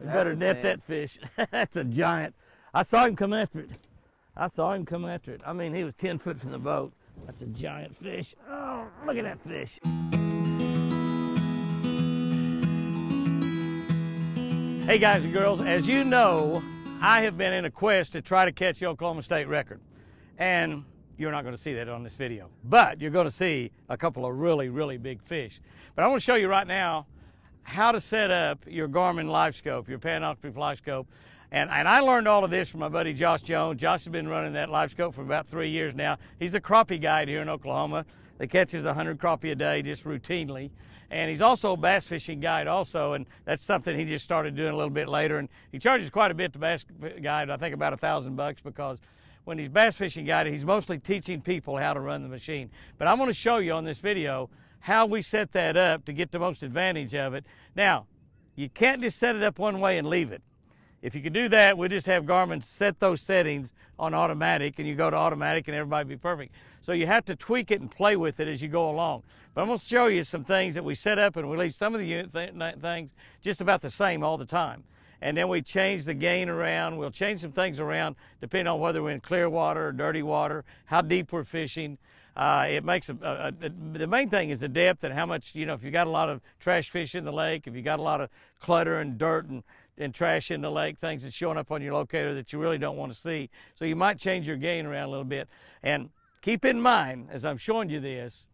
We better net that fish. That's a giant. I saw him come after it. I mean, he was 10 foot from the boat. That's a giant fish. Oh, look at that fish. Hey guys and girls, as you know, I have been in a quest to try to catch the Oklahoma State record. And you're not going to see that on this video, but you're going to see a couple of really big fish. But I want to show you right now how to set up your Garmin live scope, your Panoptic live scope. And I learned all of this from my buddy Josh Jones. Josh has been running that live scope for about 3 years now. He's a crappie guide here in Oklahoma that catches 100 crappie a day just routinely. And he's also a bass fishing guide also, and that's something he just started doing a little bit later. And he charges quite a bit to bass guide, I think about $1,000, because when he's bass fishing guide, he's mostly teaching people how to run the machine. But I'm going to show you on this video how we set that up to get the most advantage of it. Now, you can't just set it up one way and leave it. If you could do that, we'll just have Garmin set those settings on automatic, and you go to automatic and everybody be perfect. So you have to tweak it and play with it as you go along. But I'm going to show you some things that we set up, and we leave some of the things just about the same all the time. And then we change the gain around. We'll change some things around depending on whether we're in clear water or dirty water, how deep we're fishing. It makes the main thing is the depth and how much, you know, if you got a lot of trash fish in the lake, if you got a lot of clutter and dirt and trash in the lake, things that's showing up on your locator that you really don't want to see. So you might change your gain around a little bit. And keep in mind, as I'm showing you this,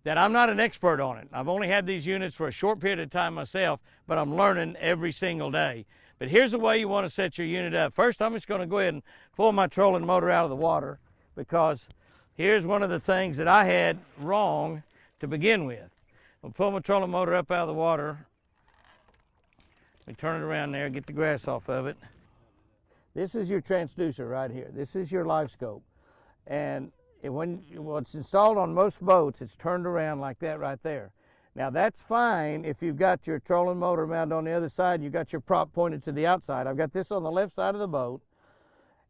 that I'm not an expert on it. I've only had these units for a short period of time myself, but I'm learning every single day. But here's the way you want to set your unit up. First, I'm just going to go ahead and pull my trolling motor out of the water, because here's one of the things that I had wrong to begin with. I'll pull my trolling motor up out of the water. We turn it around there, get the grass off of it. This is your transducer right here. This is your live scope. And when it's installed on most boats, it's turned around like that right there. Now that's fine if you've got your trolling motor mounted on the other side, you've got your prop pointed to the outside. I've got this on the left side of the boat,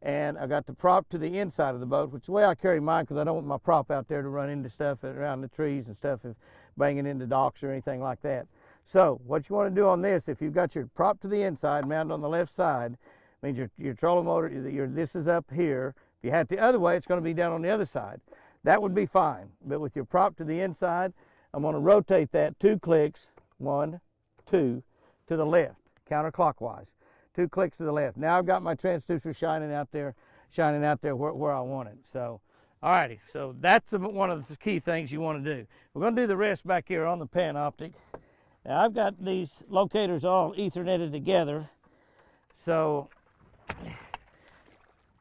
and I've got the prop to the inside of the boat, which is the way I carry mine, because I don't want my prop out there to run into stuff around the trees and stuff, if banging into docks or anything like that. So what you want to do on this, if you've got your prop to the inside mounted on the left side, means your trolling motor, this is up here. If you had it the other way, it's going to be down on the other side. That would be fine. But with your prop to the inside, I'm going to rotate that 2 clicks, 1, 2, to the left, counterclockwise. 2 clicks to the left. Now I've got my transducer shining out there where I want it. So, all righty. So that's one of the key things you want to do. We're going to do the rest back here on the Panoptic. Now I've got these locators all Ethernetted together, so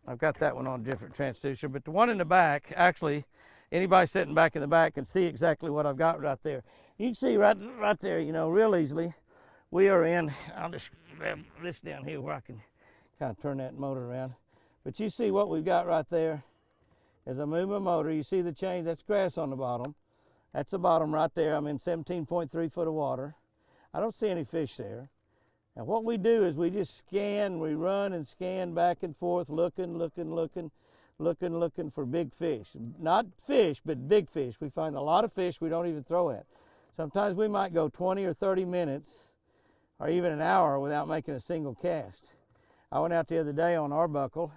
I've got that one on a different transducer, but the one in the back, actually, anybody sitting back in the back can see exactly what I've got right there. You can see right there, you know, real easily, we are in, I'll just grab this down here where I can kind of turn that motor around. But you see what we've got right there. As I move my motor, you see the change, that's grass on the bottom. That's the bottom right there. I'm in 17.3 foot of water. I don't see any fish there. Now what we do is we just scan, we run and scan back and forth, looking for big fish. Not fish, but big fish. We find a lot of fish we don't even throw at. Sometimes we might go 20 or 30 minutes or even an hour without making a single cast. I went out the other day on Arbuckle,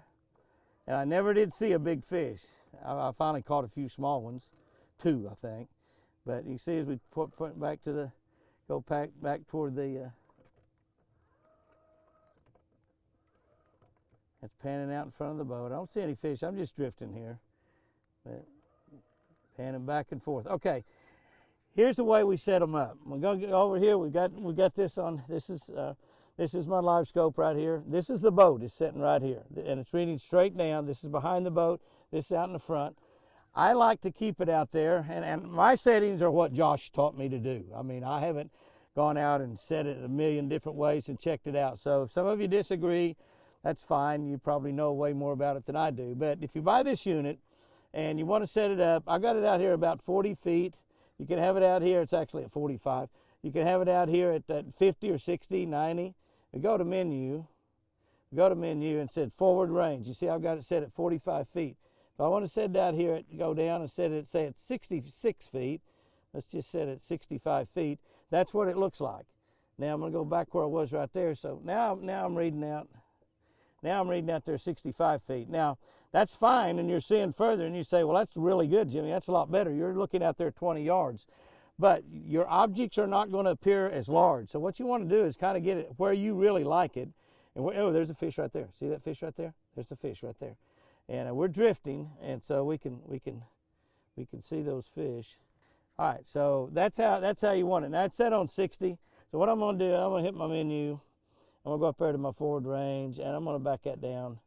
and I never did see a big fish. I finally caught a few small ones, 2 I think. But you see as we put back to the, go back toward the, it's panning out in front of the boat. I don't see any fish. I'm just drifting here. But panning back and forth. Okay, here's the way we set them up. We're going to go over here. We got this on. This is my live scope right here. This is the boat. It's sitting right here, and it's reading straight down. This is behind the boat. This is out in the front. I like to keep it out there, and my settings are what Josh taught me to do. I mean, I haven't gone out and set it a million different ways and checked it out. So if some of you disagree, that's fine. You probably know way more about it than I do. But if you buy this unit and you want to set it up, I got it out here about 40 feet. You can have it out here. It's actually at 45. You can have it out here at 50 or 60, 90. We go to menu. We go to menu and set forward range. You see I've got it set at 45 feet. If I want to set it out here, go down and set it, say, at 66 feet. Let's just set it at 65 feet. That's what it looks like. Now I'm going to go back where I was right there. So now I'm reading out. Now I'm reading out there 65 feet. Now that's fine, and you're seeing further, and you say, well, that's really good, Jimmy. That's a lot better. You're looking out there 20 yards. But your objects are not going to appear as large. So what you want to do is kind of get it where you really like it. And oh, there's a fish right there. See that fish right there? There's a fish right there. And we're drifting, and so we can see those fish. All right, so that's how you want it. Now it's set on 60. So what I'm going to do, I'm going to hit my menu. I'm going to go up there to my forward range, and I'm going to back that down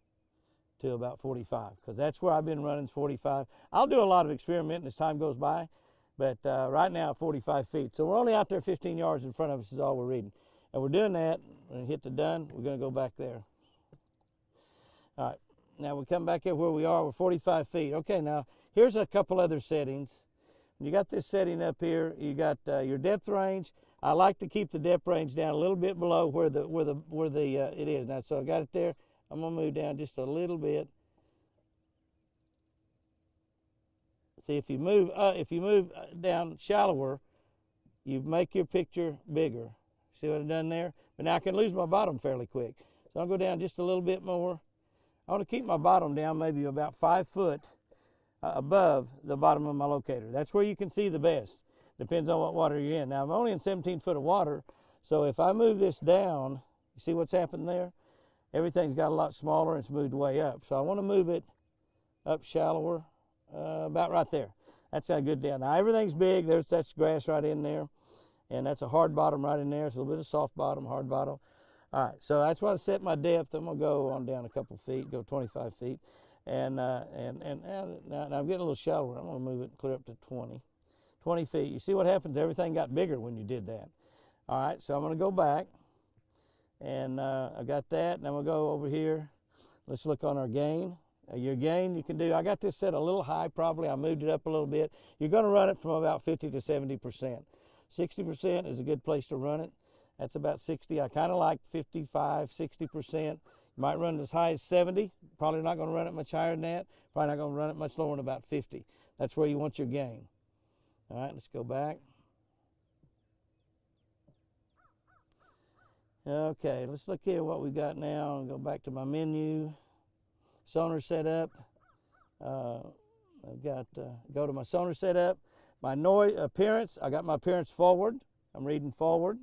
to about 45, because that's where I've been running, 45. I'll do a lot of experimenting as time goes by, but right now 45 feet. So we're only out there 15 yards in front of us is all we're reading. And we're doing that. We're going to hit the done. We're going to go back there. All right. Now we come back here where we are. We're 45 feet. Okay, now here's a couple other settings. You got this setting up here. You got your depth range. I like to keep the depth range down a little bit below where it is. Now, so I got it there. I'm going to move down just a little bit. See, if you move down shallower, you make your picture bigger. See what I've done there? But now I can lose my bottom fairly quick. So I'll go down just a little bit more. I want to keep my bottom down maybe about 5 foot above the bottom of my locator. That's where you can see the best. Depends on what water you're in. Now, I'm only in 17 foot of water, so if I move this down, you see what's happened there? Everything's got a lot smaller and it's moved way up. So I want to move it up shallower, about right there. That's how good down. Now, everything's big. That's grass right in there, and that's a hard bottom right in there. It's a little bit of soft bottom, hard bottom. All right, so that's why I set my depth. I'm going to go on down a couple feet, go 25 feet. And now I'm getting a little shallower. I'm going to move it clear up to 20 feet. You see what happens? Everything got bigger when you did that. All right, so I'm going to go back. And I got that. And I'm going to go over here. Let's look on our gain. Your gain you can do, I got this set a little high probably. I moved it up a little bit. You're going to run it from about 50 to 70%. 60% is a good place to run it. That's about 60. I kind of like 55, 60%. You might run it as high as 70. Probably not going to run it much higher than that. Probably not going to run it much lower than about 50. That's where you want your gain. All right, let's go back. Okay, let's look here what we got now and go back to my menu. Sonar setup. I've got go to my sonar setup. My noise appearance. I got my appearance forward. I'm reading forward.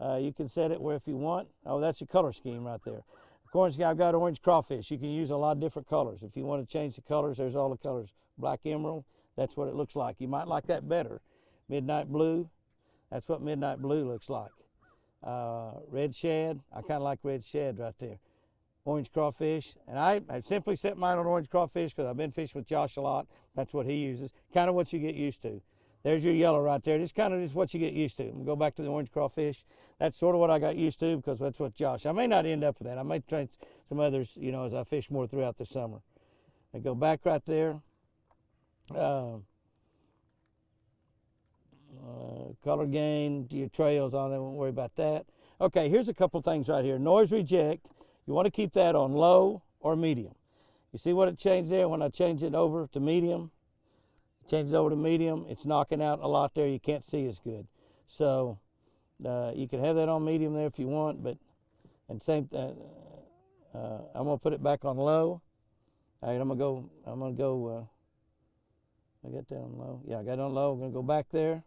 You can set it where if you want. Oh, that's your color scheme right there. Of course, I've got orange crawfish. You can use a lot of different colors. If you want to change the colors, there's all the colors. Black emerald, that's what it looks like. You might like that better. Midnight blue, that's what midnight blue looks like. Red shad, I kind of like red shad right there. Orange crawfish, and I simply set mine on orange crawfish because I've been fishing with Josh a lot. That's what he uses. Kind of what you get used to. There's your yellow right there. Just kind of just what you get used to. I'm going to go back to the orange crawfish. That's sort of what I got used to because that's what Josh. I may not end up with that. I may try some others, you know, as I fish more throughout the summer. I go back right there. Color gain, your trails on there. Won't worry about that. Okay, here's a couple things right here. Noise reject. You want to keep that on low or medium. You see what it changed there when I changed it over to medium? Change it over to medium, it's knocking out a lot there. You can't see as good. So you can have that on medium there if you want, but and same I'm gonna put it back on low. All right, I'm gonna go I got that on low. Yeah, I got it on low. I'm gonna go back there.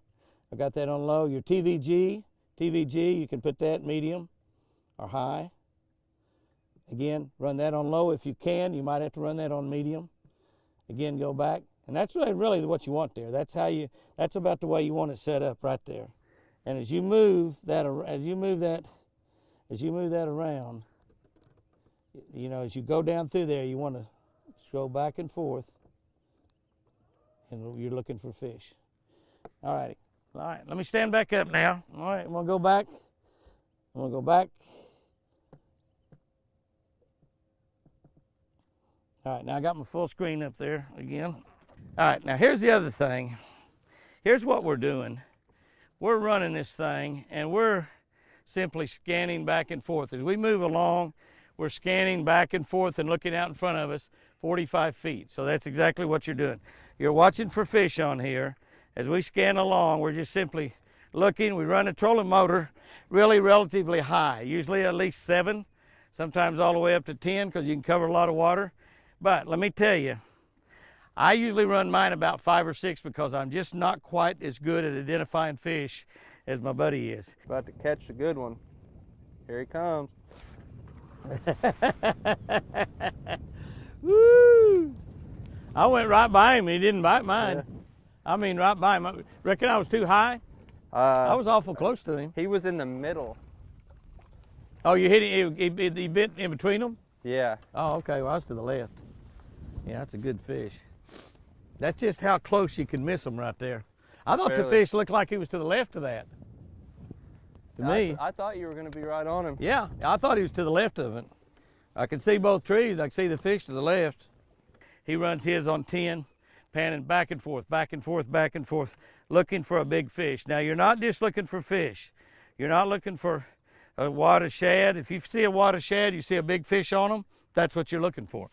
I got that on low. Your TVG, you can put that medium or high. Again, run that on low if you can. You might have to run that on medium. Again, go back. And that's really what you want there. That's about the way you want it set up right there. And as you move that around, you know, as you go down through there, you want to go back and forth, and you're looking for fish. All right. Let me stand back up now. All right, I'm gonna go back. All right, now I got my full screen up there again. All right, now here's the other thing. Here's what we're doing. We're running this thing, and we're simply scanning back and forth. As we move along, we're scanning back and forth and looking out in front of us 45 feet. So that's exactly what you're doing. You're watching for fish on here. As we scan along, we're just simply looking. We run a trolling motor really relatively high, usually at least 7, sometimes all the way up to 10 because you can cover a lot of water. But let me tell you, I usually run mine about 5 or 6 because I'm just not quite as good at identifying fish as my buddy is. About to catch a good one. Here he comes. Woo! I went right by him and he didn't bite mine. Yeah. I mean, right by him. I reckon I was too high? I was awful close to him. He was in the middle. Oh, you hit him, he bit in between them? Yeah. Oh, okay, well, I was to the left. Yeah, that's a good fish. That's just how close you can miss them right there. I thought the fish looked like he was to the left of that. To me. I thought you were going to be right on him. Yeah, I thought he was to the left of it. I can see both trees. I can see the fish to the left. He runs his on 10, panning back and forth, back and forth, back and forth, looking for a big fish. Now, you're not just looking for fish. You're not looking for a wad of shad. If you see a wad of shad, you see a big fish on them, that's what you're looking for.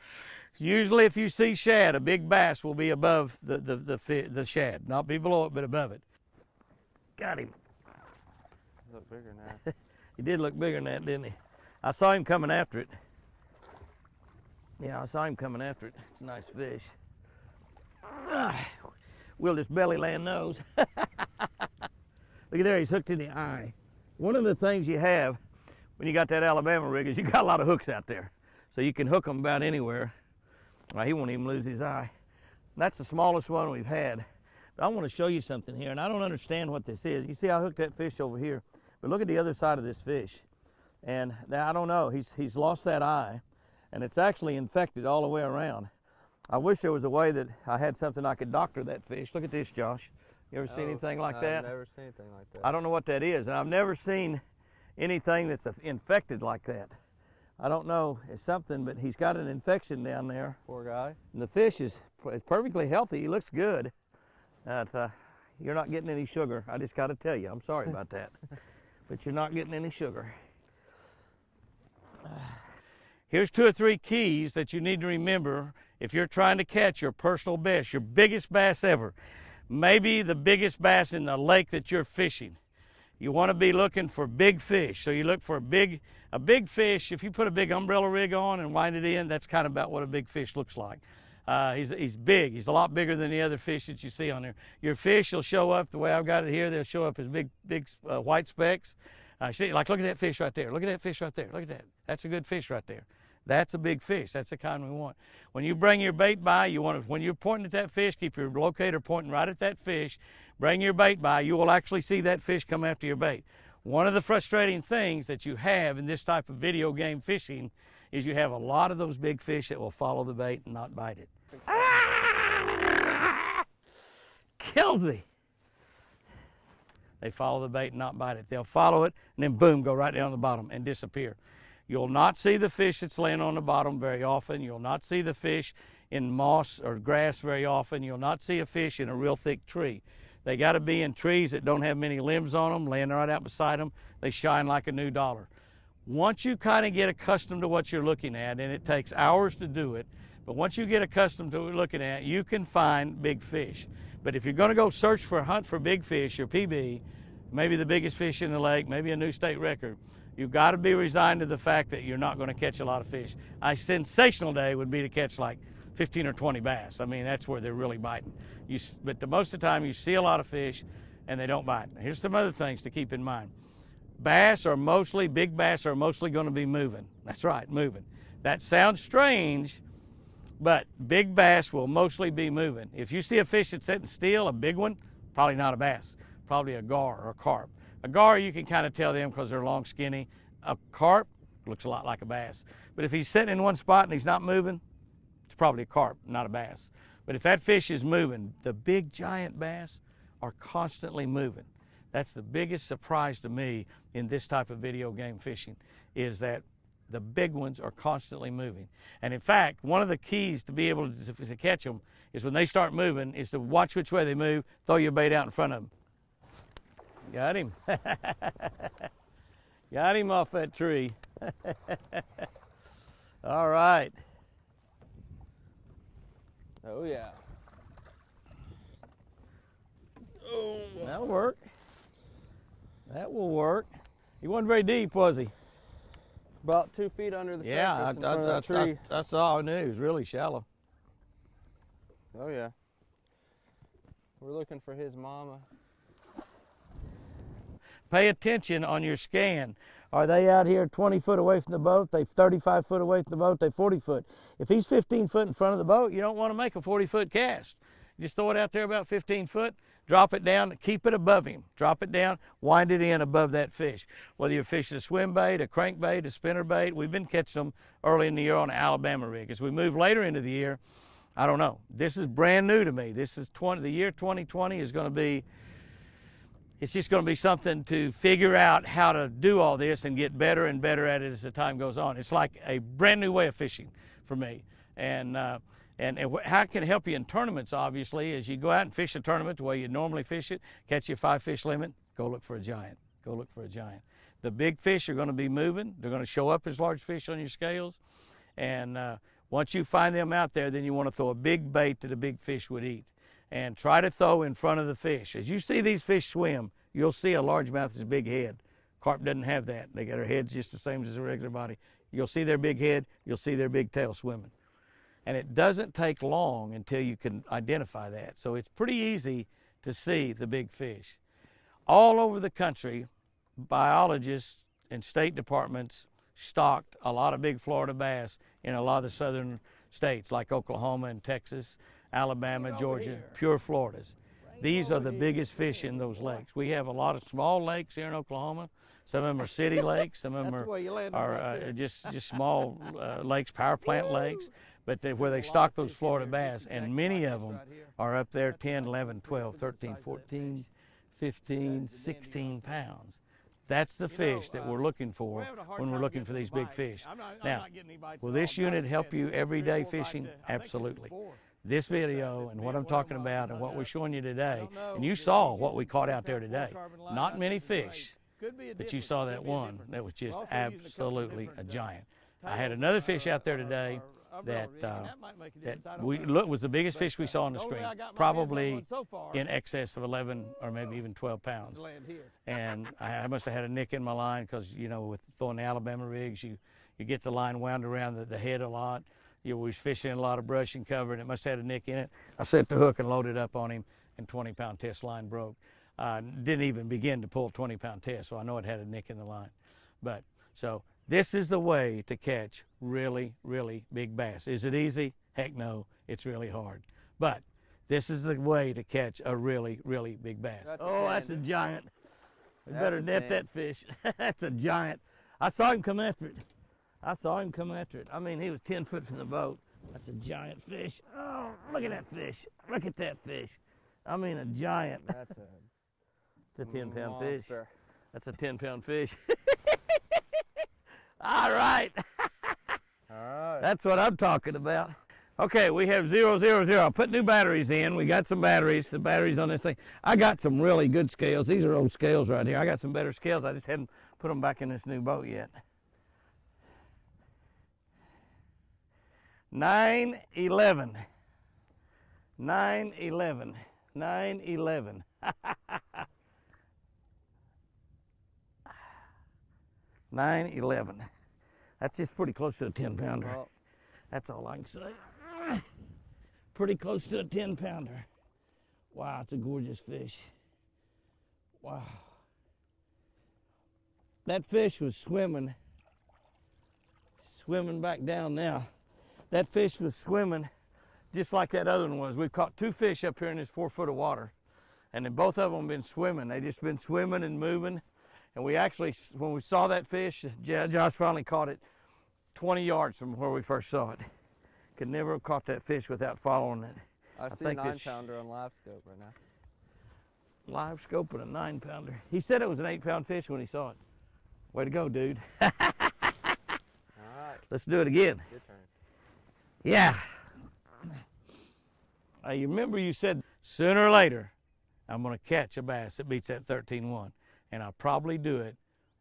Usually, if you see shad, a big bass will be above the shad. Not be below it, but above it. Got him. He looked bigger than that. He did look bigger than that, didn't he? I saw him coming after it. Yeah, I saw him coming after it. It's a nice fish. Will this belly land nose. Look at there, he's hooked in the eye. One of the things you have when you got that Alabama rig is you got a lot of hooks out there. So you can hook them about anywhere. Well, he won't even lose his eye. That's the smallest one we've had. But I want to show you something here, and I don't understand what this is. You see I hooked that fish over here, but look at the other side of this fish. And I don't know, he's lost that eye, and it's actually infected all the way around. I wish there was a way that I had something I could doctor that fish. Look at this, Josh. You ever seen anything like that? I've never seen anything like that. I don't know what that is, and I've never seen anything that's infected like that. I don't know, it's something, but he's got an infection down there. Poor guy. And the fish is perfectly healthy. He looks good. You're not getting any sugar. I just got to tell you, I'm sorry about that. But you're not getting any sugar. Here's 2 or 3 keys that you need to remember if you're trying to catch your personal best, your biggest bass ever. Maybe the biggest bass in the lake that you're fishing. You want to be looking for big fish. So you look for a big fish. If you put a big umbrella rig on and wind it in, that's kind of about what a big fish looks like. He's big. He's a lot bigger than the other fish that you see on there. Your fish will show up the way I've got it here. They'll show up as big white specks. See, like look at that fish right there. Look at that fish right there. Look at that. That's a good fish right there. That's a big fish. That's the kind we want. When you bring your bait by, when you're pointing at that fish, keep your locator pointing right at that fish. Bring your bait by, you will actually see that fish come after your bait. One of the frustrating things that you have in this type of video game fishing is you have a lot of those big fish that will follow the bait and not bite it. Ah! Kills me. They follow the bait and not bite it. They'll follow it and then boom, go right down the bottom and disappear. You'll not see the fish that's laying on the bottom very often. You'll not see the fish in moss or grass very often. You'll not see a fish in a real thick tree. They got to be in trees that don't have many limbs on them, laying right out beside them. They shine like a new dollar. Once you kind of get accustomed to what you're looking at, and it takes hours to do it, but once you get accustomed to looking at it, you can find big fish. But if you're going to go search for a hunt for big fish, or PB, maybe the biggest fish in the lake, maybe a new state record, you've got to be resigned to the fact that you're not going to catch a lot of fish. A sensational day would be to catch like 15 or 20 bass. I mean, that's where they're really biting. But most of the time, you see a lot of fish, and they don't bite. Here's some other things to keep in mind. Big bass are mostly going to be moving. That's right, moving. That sounds strange, but big bass will mostly be moving. If you see a fish that's sitting still, a big one, probably not a bass, probably a gar or a carp. A gar, you can kind of tell them because they're long, skinny. A carp looks a lot like a bass. But if he's sitting in one spot and he's not moving, it's probably a carp, not a bass. But if that fish is moving, the big giant bass are constantly moving. That's the biggest surprise to me in this type of video game fishing, is that the big ones are constantly moving. And in fact, one of the keys to be able to catch them is when they start moving is to watch which way they move, throw your bait out in front of them. Got him. Got him off that tree. All right. Oh, yeah. Oh, that'll work. That will work. He wasn't very deep, was he? About 2 feet under the surface in front of that tree. That's all I knew. It was really shallow. Oh yeah. We're looking for his mama. Pay attention on your scan. Are they out here 20 foot away from the boat? They 35 foot away from the boat? They 40 foot. If he's 15 foot in front of the boat, you don't want to make a 40 foot cast. You just throw it out there about 15 foot, drop it down, keep it above him. Drop it down, wind it in above that fish. Whether you're fishing a swim bait, a crankbait, a spinner bait, we've been catching them early in the year on an Alabama rig. As we move later into the year, I don't know. This is brand new to me. This is the year 2020 is going to be, it's just going to be something to figure out how to do all this and get better and better at it as the time goes on. It's like a brand new way of fishing for me. And how it can help you in tournaments, obviously, is you go out and fish a tournament the way you normally fish it, catch your 5 fish limit, go look for a giant. Go look for a giant. The big fish are going to be moving. They're going to show up as large fish on your scales. And once you find them out there, then you want to throw a big bait that a big fish would eat. And try to throw in front of the fish. As you see these fish swim, you'll see a largemouth with a big head. Carp doesn't have that. They got their heads just the same as a regular body. You'll see their big head, you'll see their big tail swimming. And it doesn't take long until you can identify that. So it's pretty easy to see the big fish. All over the country, biologists and state departments stocked a lot of big Florida bass in a lot of the southern states like Oklahoma and Texas, Alabama, Georgia, pure Floridas. These are the biggest fish in those lakes. We have a lot of small lakes here in Oklahoma. Some of them are city lakes. Some of them are just small lakes, power plant lakes. But where they stock those Florida bass, and many of them are up there 10, 11, 12, 13, 14, 15, 16 pounds. That's the fish that we're looking for when we're looking for these big fish. Now, will this unit help you everyday fishing? Absolutely. This video and what I'm talking about and what we're showing you today, and you saw what we caught out there today. Not many fish, but you saw that one that was just absolutely a giant. I had another fish out there today that was the biggest fish we saw on the screen, probably in excess of 11 or maybe even 12 pounds. And I must have had a nick in my line because, you know, with throwing the Alabama rigs, you get the line wound around the head a lot. You was fishing a lot of brush and cover, and it must have had a nick in it. I set the hook and loaded up on him, and 20-pound test line broke. Didn't even begin to pull 20-pound test, so I know it had a nick in the line. But so this is the way to catch really, really big bass. Is it easy? Heck no, it's really hard. But this is the way to catch a really, really big bass. That's a giant. We better net that fish. That's a giant. I saw him come after it. I mean, he was 10 foot from the boat. That's a giant fish. Oh, look at that fish. Look at that fish. I mean, a giant. It's a 10-pound fish. That's a 10-pound fish. All right. All right. That's what I'm talking about. Okay, we have 0, 0, 0. I put new batteries in. We got some batteries. The batteries on this thing. I got some really good scales. These are old scales right here. I got some better scales. I just hadn't put them back in this new boat yet. 9/11. 9/11. 9/11. 9/11. That's just pretty close to a 10-pounder. Well, that's all I can say. Pretty close to a 10-pounder. Wow, it's a gorgeous fish. Wow. That fish was swimming back down now. That fish was swimming just like that other one was. We've caught 2 fish up here in this 4 foot of water, and then both of them been swimming. They just been swimming and moving. And we actually, when we saw that fish, Josh finally caught it 20 yards from where we first saw it. Could never have caught that fish without following it. I see a 9-pounder on live scope right now. Live scope and a 9-pounder. He said it was an 8-pound fish when he saw it. Way to go, dude. All right. Let's do it again. Your turn. Yeah. You remember you said sooner or later I'm going to catch a bass that beats that 13-1, and I'll probably do it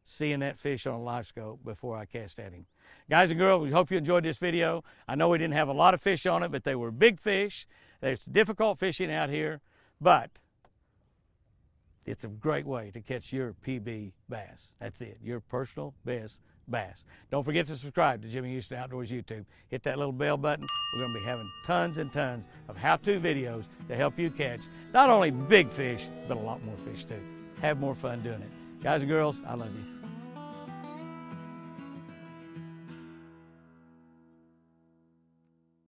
seeing that fish on a live scope before I cast at him. Guys and girls, we hope you enjoyed this video. I know we didn't have a lot of fish on it, but they were big fish. It's difficult fishing out here, but it's a great way to catch your PB bass. That's it, your personal best bass. Don't forget to subscribe to Jimmy Houston Outdoors YouTube. Hit that little bell button. We're going to be having tons and tons of how-to videos to help you catch not only big fish, but a lot more fish too. Have more fun doing it. Guys and girls, I love you.